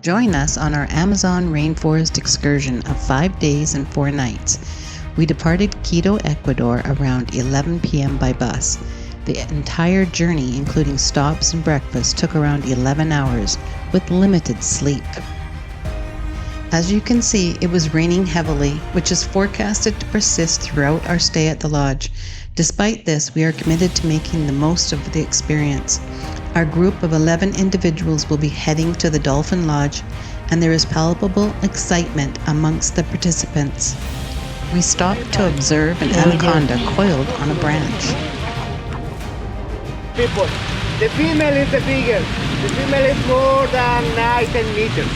Join us on our Amazon Rainforest excursion of 5 days and 4 nights. We departed Quito, Ecuador around 11 p.m. by bus. The entire journey, including stops and breakfast, took around 11 hours, with limited sleep. As you can see, it was raining heavily, which is forecasted to persist throughout our stay at the lodge. Despite this, we are committed to making the most of the experience. Our group of 11 individuals will be heading to the Dolphin Lodge, and there is palpable excitement amongst the participants. We stopped to observe an anaconda coiled on a branch. People, the female is the biggest. The female is more than 9-10 meters.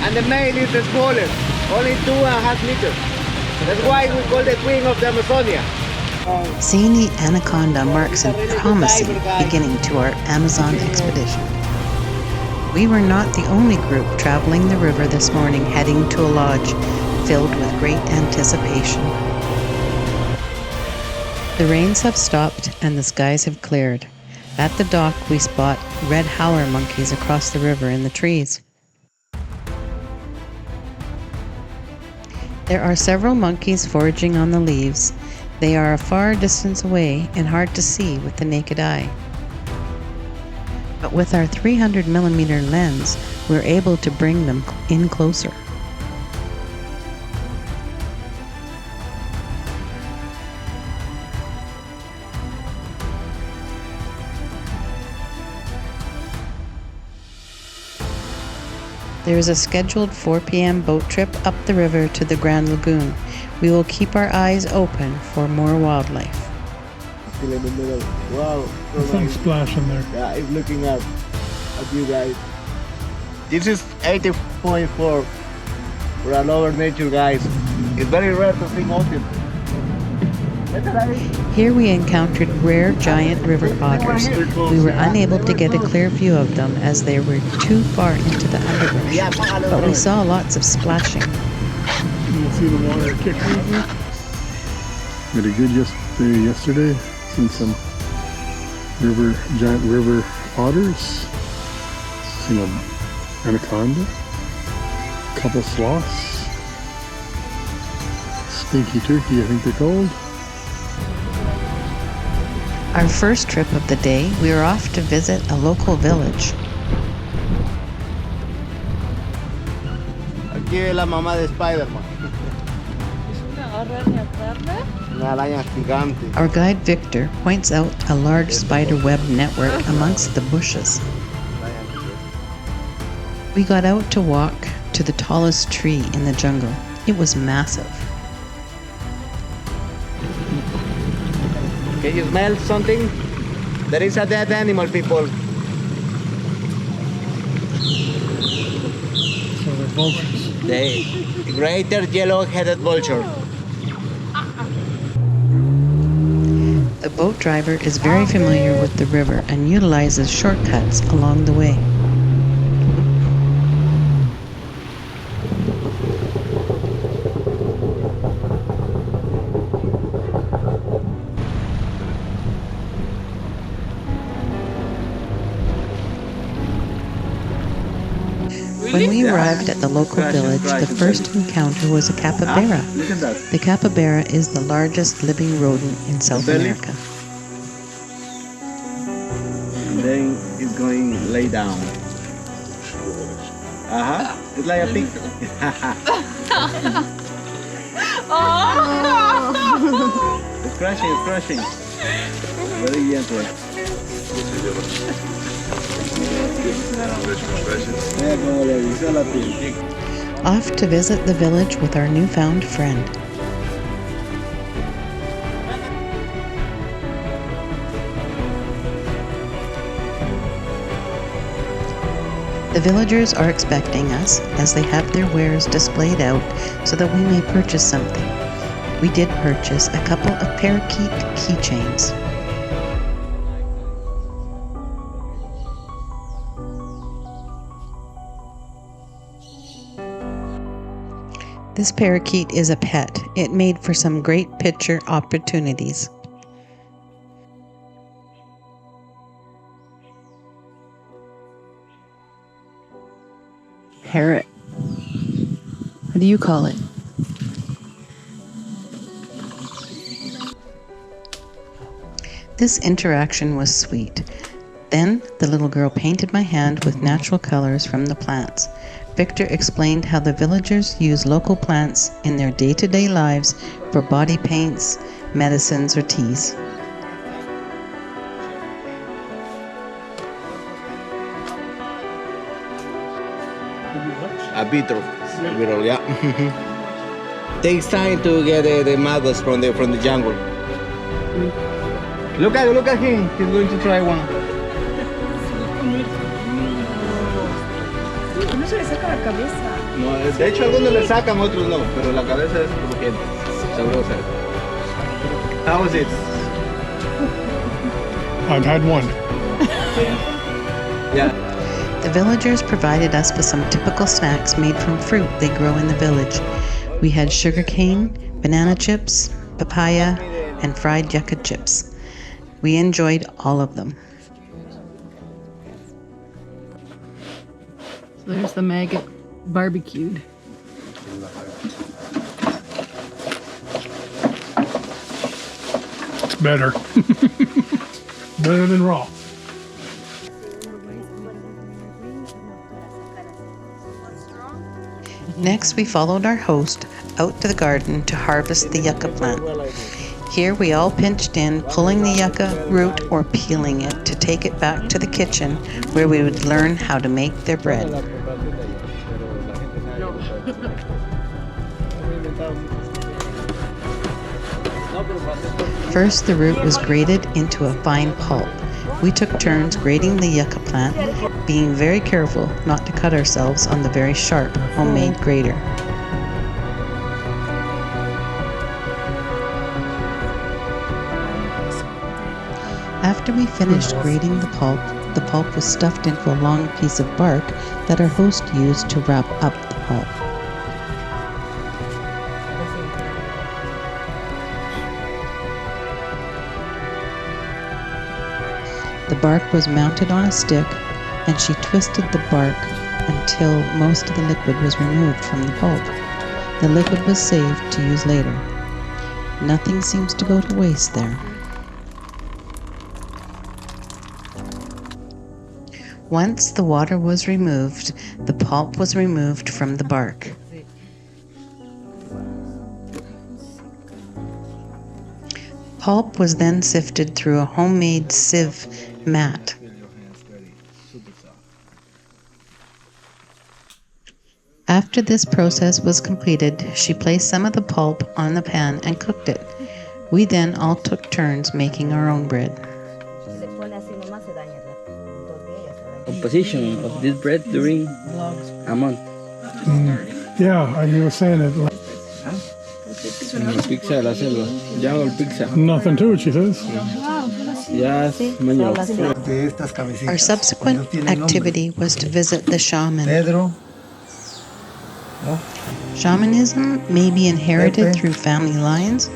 And the male is the smallest, only 2.5 meters. That's why we call the queen of the Amazonia. Seeing the anaconda marks a promising beginning to our Amazon expedition. We were not the only group traveling the river this morning, heading to a lodge filled with great anticipation. The rains have stopped and the skies have cleared. At the dock, we spot red howler monkeys across the river in the trees. There are several monkeys foraging on the leaves. They are a far distance away and hard to see with the naked eye. But with our 300mm lens, we're able to bring them in closer. There is a scheduled 4 p.m. boat trip up the river to the Grand Lagoon. We will keep our eyes open for more wildlife. Still in the middle. Wow. Some splash in there. Yeah, it's looking up at you guys. This is 80.4 for an over nature, guys. It's very rare to see ocean. Here we encountered rare giant river otters. We were unable to get a clear view of them as they were too far into the underbrush, but we saw lots of splashing. You see the water kick over. Very good yesterday. Seen some giant river otters. Seen an anaconda. A couple sloths. Stinky turkey, I think they're called. Our first trip of the day, we were off to visit a local village. Aquí ve la mamá de Spider-Man. Una araña gigante. Our guide Victor points out a large spider web network amongst the bushes. We got out to walk to the tallest tree in the jungle. It was massive. Can you smell something? There is a dead animal, people. So they're vultures. The greater yellow-headed vulture. The boat driver is very familiar with the river and utilizes shortcuts along the way. When we arrived at the local village, the first encounter was a capybara. The capybara is the largest living rodent in South America. And then it's going lay down. It's like a pig. It's crashing. Very gentle. Off to visit the village with our newfound friend. The villagers are expecting us as they have their wares displayed out so that we may purchase something. We did purchase a couple of parakeet keychains. This parakeet is a pet. It made for some great picture opportunities. Parrot. What do you call it? This interaction was sweet. Then the little girl painted my hand with natural colors from the plants. Victor explained how the villagers use local plants in their day-to-day lives for body paints, medicines, or teas. A beetle, yeah. Takes time to get the maggots from the jungle. Look at him. He's going to try one. No se le saca la cabeza. No, de hecho algunos le sacan, otros no, pero la cabeza es crujiente, sabrosa. How was it? I've had one. Yeah. The villagers provided us with some typical snacks made from fruit they grow in the village. We had sugarcane, banana chips, papaya, and fried yucca chips. We enjoyed all of them. So there's the maggot barbecued. It's better. Better than raw. Next, we followed our host out to the garden to harvest the yucca plant. Here we all pitched in, pulling the yucca root or peeling it to take it back to the kitchen where we would learn how to make their bread. First, the root was grated into a fine pulp. We took turns grating the yucca plant, being very careful not to cut ourselves on the very sharp homemade grater. After we finished grating the pulp was stuffed into a long piece of bark that our host used to wrap up the pulp. The bark was mounted on a stick, and she twisted the bark until most of the liquid was removed from the pulp. The liquid was saved to use later. Nothing seems to go to waste there. Once the water was removed, the pulp was removed from the bark. Pulp was then sifted through a homemade sieve mat. After this process was completed, she placed some of the pulp on the pan and cooked it. We then all took turns making our own bread. Composition of this bread during a month. Yeah, you were saying it. Pizza de la selva. Jungle pizza. Nothing to it, she says. Yes, manual. Our subsequent activity was to visit the shaman. Shamanism may be inherited through family lines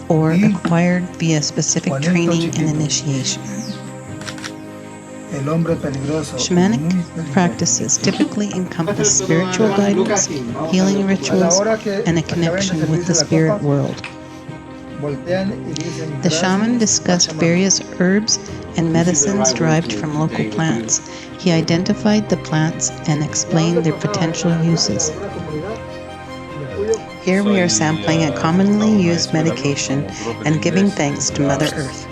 or acquired via specific training and initiation. Shamanic practices typically encompass spiritual guidance, healing rituals, and a connection with the spirit world. The shaman discussed various herbs and medicines derived from local plants. He identified the plants and explained their potential uses. Here we are sampling a commonly used medication and giving thanks to Mother Earth.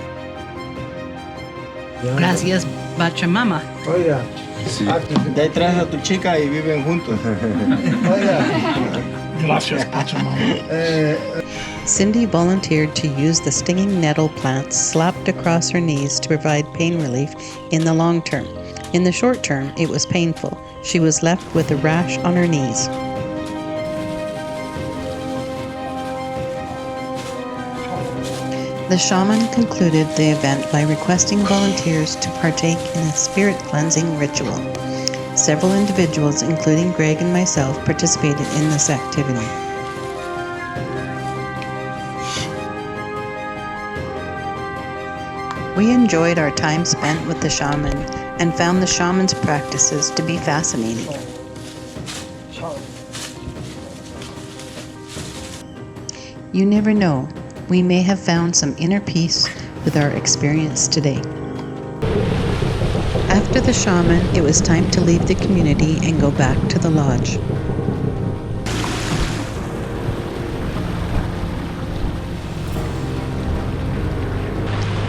Gracias, Pachamama. Ya traes a tu chica y viven juntos. Gracias, Pachamama. Cindy volunteered to use the stinging nettle plants slapped across her knees to provide pain relief in the long term. In the short term, it was painful. She was left with a rash on her knees. The shaman concluded the event by requesting volunteers to partake in a spirit cleansing ritual. Several individuals, including Greg and myself, participated in this activity. We enjoyed our time spent with the shaman and found the shaman's practices to be fascinating. You never know, we may have found some inner peace with our experience today. After the shaman, it was time to leave the community and go back to the lodge.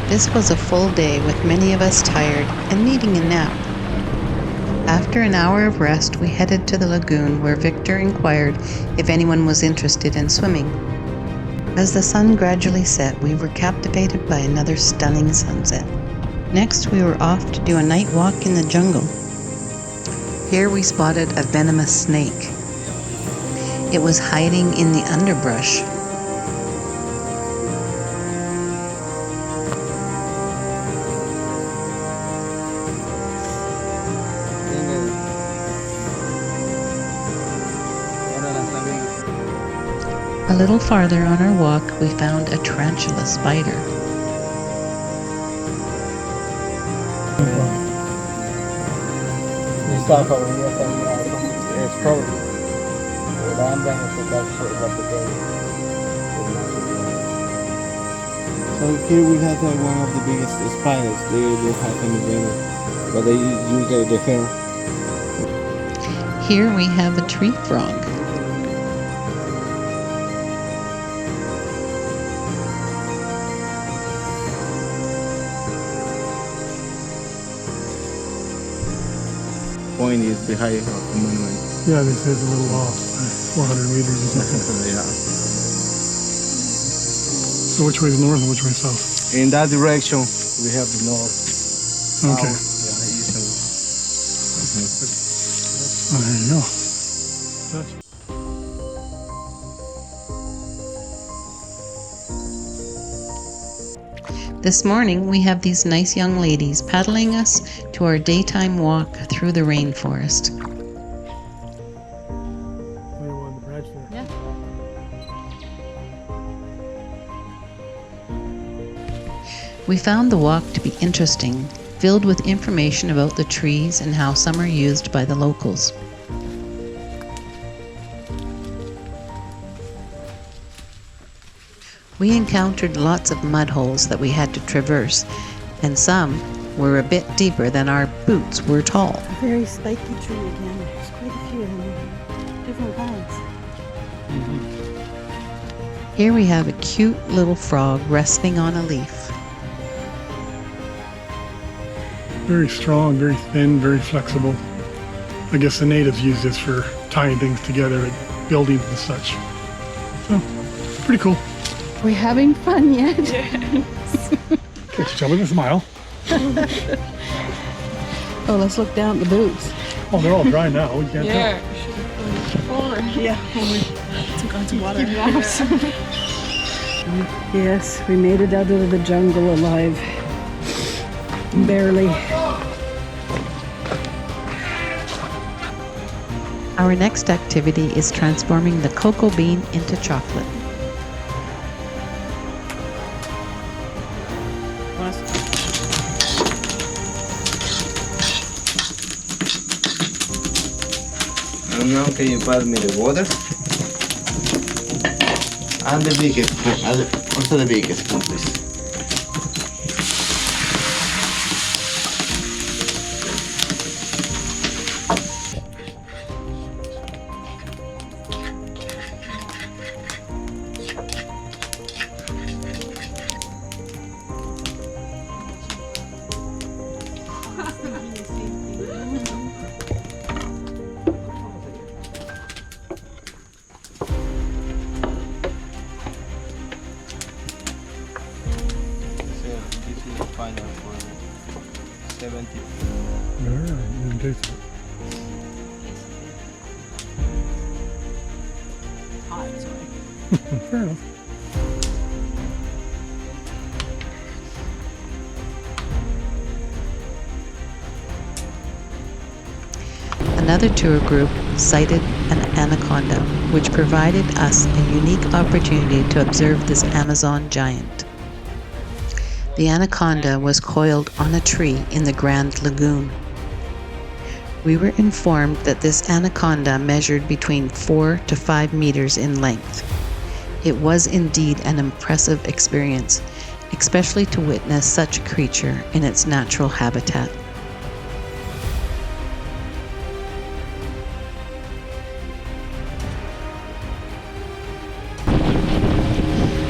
This was a full day with many of us tired and needing a nap. After an hour of rest, we headed to the lagoon where Victor inquired if anyone was interested in swimming. As the sun gradually set, we were captivated by another stunning sunset. Next, we were off to do a night walk in the jungle. Here we spotted a venomous snake. It was hiding in the underbrush. A little farther on our walk, we found a tarantula spider. So here we have one of the biggest spiders. They have them in venom, but they use the hair. Here we have a tree frog. Point is behind of the monument. Yeah, they say it's a little off, 400 meters or something. Yeah. So which way is north and which way is south? In that direction, we have the north. Okay. Yeah, east and Oh, there you go. This morning, we have these nice young ladies paddling us to our daytime walk through the rainforest. Yeah. We found the walk to be interesting, filled with information about the trees and how some are used by the locals. We encountered lots of mud holes that we had to traverse, and some were a bit deeper than our boots were tall. Very spiky tree again. There's quite a few of them. Different kinds. Here we have a cute little frog resting on a leaf. Very strong, very thin, very flexible. I guess the natives use this for tying things together at buildings and such. So, pretty cool. We're having fun yet? Okay, show me the smile. Oh, let's look down at the boots. Oh, they're all dry now. You can't tell. Yeah, took on some water. Yes, we made it out of the jungle alive. Barely. Our next activity is transforming the cocoa bean into chocolate. And now can you pass me the water? And the biggest spoon, also the biggest spoon, please. Final for 70. All right, you didn't taste it. Fair enough. Another tour group sighted an anaconda, which provided us a unique opportunity to observe this Amazon giant. The anaconda was coiled on a tree in the Grand Lagoon. We were informed that this anaconda measured between 4 to 5 meters in length. It was indeed an impressive experience, especially to witness such a creature in its natural habitat.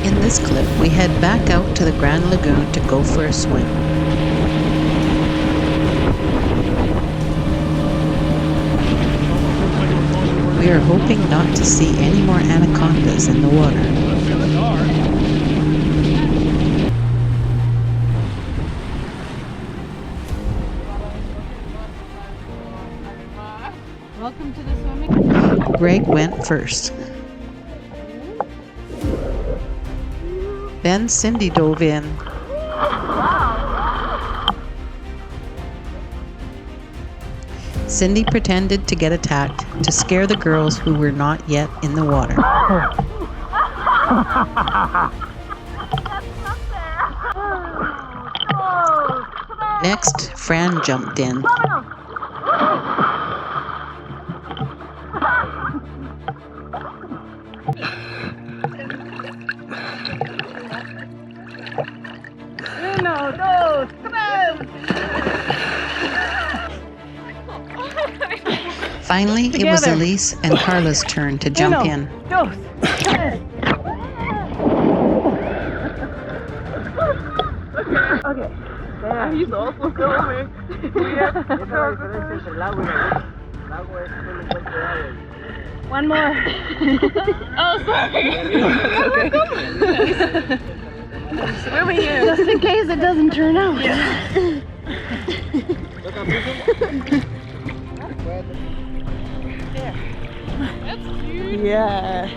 In this clip, we head back out to the Grand Lagoon to go for a swim. We are hoping not to see any more anacondas in the water. Welcome to the swimming. Greg went first. Then Cindy dove in. Cindy pretended to get attacked to scare the girls who were not yet in the water. Next, Fran jumped in. Finally, it was Elise and Carla's turn to jump in. He's also filming. One more. Oh, sorry. Swimming in. Just in case it doesn't turn out. That's cute. Yeah.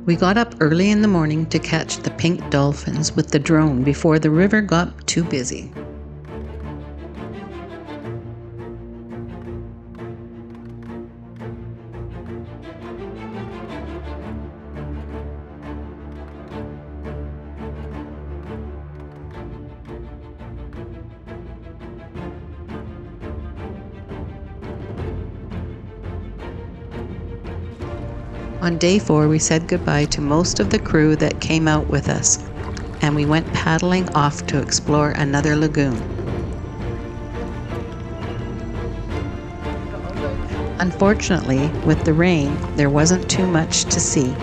We got up early in the morning to catch the pink dolphins with the drone before the river got too busy. On day 4, we said goodbye to most of the crew that came out with us, and we went paddling off to explore another lagoon. Unfortunately, with the rain, there wasn't too much to see.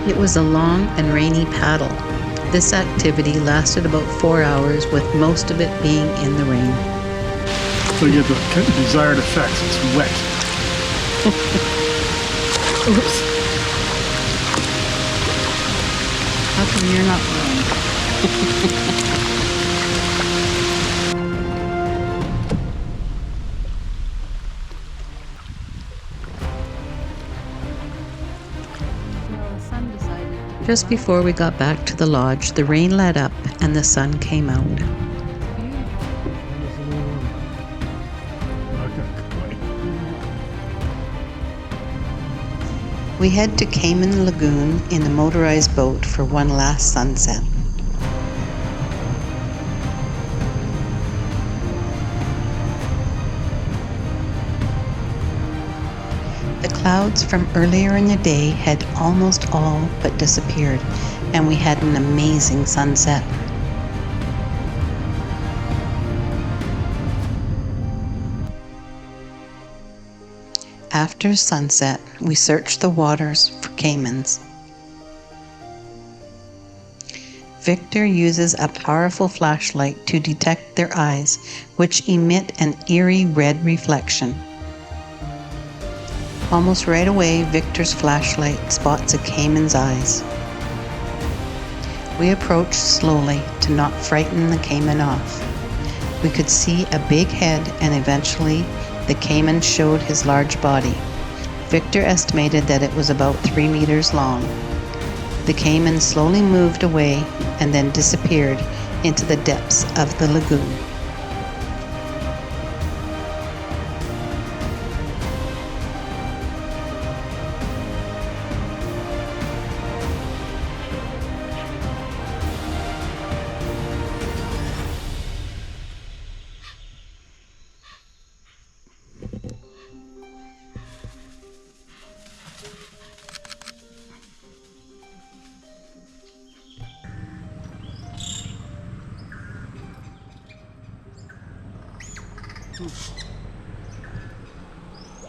It was a long and rainy paddle. This activity lasted about 4 hours, with most of it being in the rain. So you get the desired effects. It's wet. Oops. How come you're not going? The sun decided to Just before we got back to the lodge, the rain let up and the sun came out. We head to Cayman Lagoon in a motorized boat for one last sunset. The clouds from earlier in the day had almost all but disappeared, and we had an amazing sunset. After sunset, we searched the waters for caimans. Victor uses a powerful flashlight to detect their eyes, which emit an eerie red reflection. Almost right away, Victor's flashlight spots a caiman's eyes. We approached slowly to not frighten the caiman off. We could see a big head, and eventually the caiman showed his large body. Victor estimated that it was about 3 meters long. The caiman slowly moved away and then disappeared into the depths of the lagoon.